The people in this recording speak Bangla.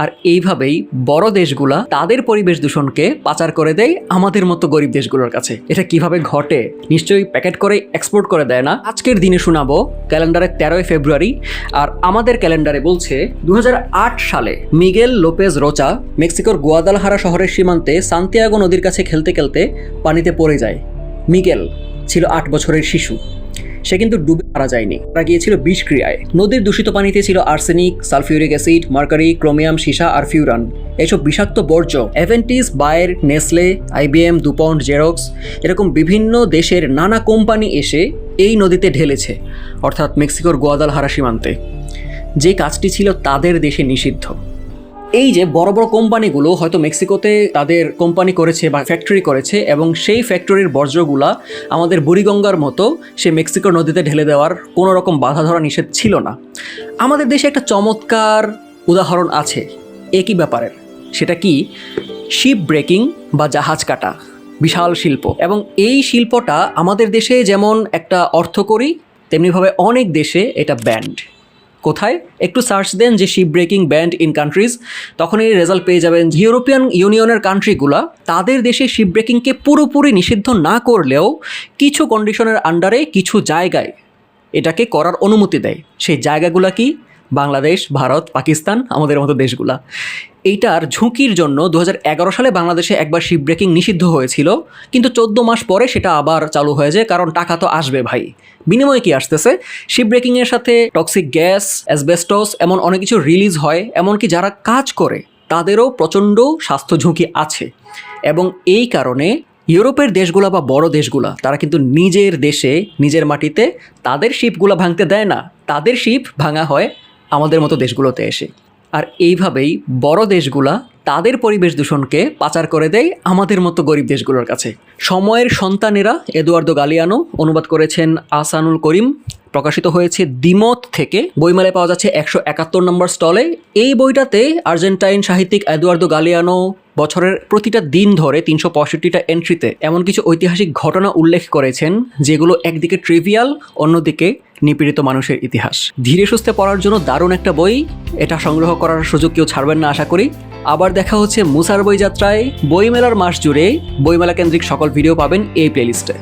আর এইভাবেই বড় দেশগুলা তাদের পরিবেশ দূষণকে পাচার করে দেয় আমাদের মতো গরিব দেশগুলোর কাছে। এটা কিভাবে ঘটে? নিশ্চয়ই প্যাকেট করে এক্সপোর্ট করে দেয় না। আজকের দিনে শোনাবো ক্যালেন্ডারে 13 ফেব্রুয়ারি, আর আমাদের ক্যালেন্ডারে বলছে 2008 সালে মিগেল লোপেজ রোচা মেক্সিকোর গুয়াদালাহারা শহরের সীমান্তে সান্তিয়াগো নদীর কাছে খেলতে খেলতে পানিতে পড়ে যায়। মিগেল ছিল 8 বছরের শিশু। সে কিন্তু ডুবে মারা যায়নি, তারা গিয়েছিল বিষক্রিয়ায়। নদীর দূষিত পানিতে ছিল arsenic, sulphuric acid, mercury, chromium, সীসা আর ফিউরান। এইসব বিষাক্ত বর্জ্য Aventis, Bayer, Nestle, IBM, DuPont, Xerox এরকম বিভিন্ন দেশের নানা কোম্পানি এসে এই নদীতে ঢেলেছে, অর্থাৎ মেক্সিকোর গোয়াদালহারা সীমান্তে। যে কাজটি ছিল তাদের দেশে নিষিদ্ধ। এই যে বড় বড় কোম্পানিগুলো হয়তো মেক্সিকোতে তাদের কোম্পানি করেছে বা ফ্যাক্টরি করেছে, এবং সেই ফ্যাক্টরির বর্জ্যগুলা আমাদের বুড়িগঙ্গার মতো সে মেক্সিকোর নদীতে ঢেলে দেওয়ার কোনো রকম বাধা ধরা নিষেধ ছিল না। আমাদের দেশে একটা চমৎকার উদাহরণ আছে একই ব্যাপারের। সেটা কি? শিপ ব্রেকিং বা জাহাজ কাটা, বিশাল শিল্প। এবং এই শিল্পটা আমাদের দেশে যেমন একটা অর্থকরী, তেমনিভাবে অনেক দেশে এটা ব্যান্ড। কোথায়? একটু সার্চ দেন যে ship breaking band in countries, তখনই রেজাল্ট পেয়ে যাবেন। ইউরোপিয়ান ইউনিয়নের কান্ট্রিগুলা তাদের দেশে শিপ ব্রেকিংকে পুরোপুরি নিষিদ্ধ না করলেও কিছু কন্ডিশনের আন্ডারে কিছু জায়গায় এটাকে করার অনুমতি দেয়। সেই জায়গাগুলা কি? বাংলাদেশ, ভারত, পাকিস্তান, আমাদের মতো দেশগুলা। এইটার ঝুঁকির জন্য 2011 সালে বাংলাদেশে একবার শিপ ব্রেকিং নিষিদ্ধ হয়েছিল, কিন্তু 14 মাস পরে সেটা আবার চালু হয়ে যায়, কারণ টাকা তো আসবে ভাই। বিনিময়ে কি আসতেছে? শিপ ব্রেকিংয়ের সাথে টক্সিক গ্যাস, অ্যাসবেস্টস এমন অনেক কিছু রিলিজ হয়, এমনকি যারা কাজ করে তাদেরও প্রচণ্ড স্বাস্থ্য ঝুঁকি আছে। এবং এই কারণে ইউরোপের দেশগুলা বা বড় দেশগুলা তারা কিন্তু নিজের দেশে, নিজের মাটিতে তাদের শিপগুলা ভাঙতে দেয় না। তাদের শিপ ভাঙা হয় আমাদের মতো দেশগুলোতে এসে। আর এইভাবেই বড় দেশগুলা তাদের পরিবেশ দূষণকে পাচার করে দেয় আমাদের মতো গরিব দেশগুলোর কাছে। সময়ের সন্তানেরা এদুয়ার্দো গালিয়ানো, অনুবাদ করেছেন আহসানুল করিম, প্রকাশিত হয়েছে দ্বিমত থেকে। বইমেলায় পাওয়া যাচ্ছে 171 নম্বর স্টলে। এই বইটাতে আর্জেন্টাইন সাহিত্যিক এদুয়ার্দো গালিয়ানো বছরের প্রতিটা দিন ধরে 365টা এন্ট্রিতে এমন কিছু ঐতিহাসিক ঘটনা উল্লেখ করেছেন যেগুলো একদিকে ট্রিভিয়াল, অন্যদিকে নিপীড়িত মানুষের ইতিহাস। ধীরে সুস্থে পড়ার জন্য দারুণ একটা বই। এটা সংগ্রহ করার সুযোগ কেউ ছাড়বেন না আশা করি। আবার দেখা হচ্ছে মুসার বই যাত্রায়। বইমেলার মাস জুড়ে বইমেলা কেন্দ্রিক সকল ভিডিও পাবেন এই প্লেলিস্টে।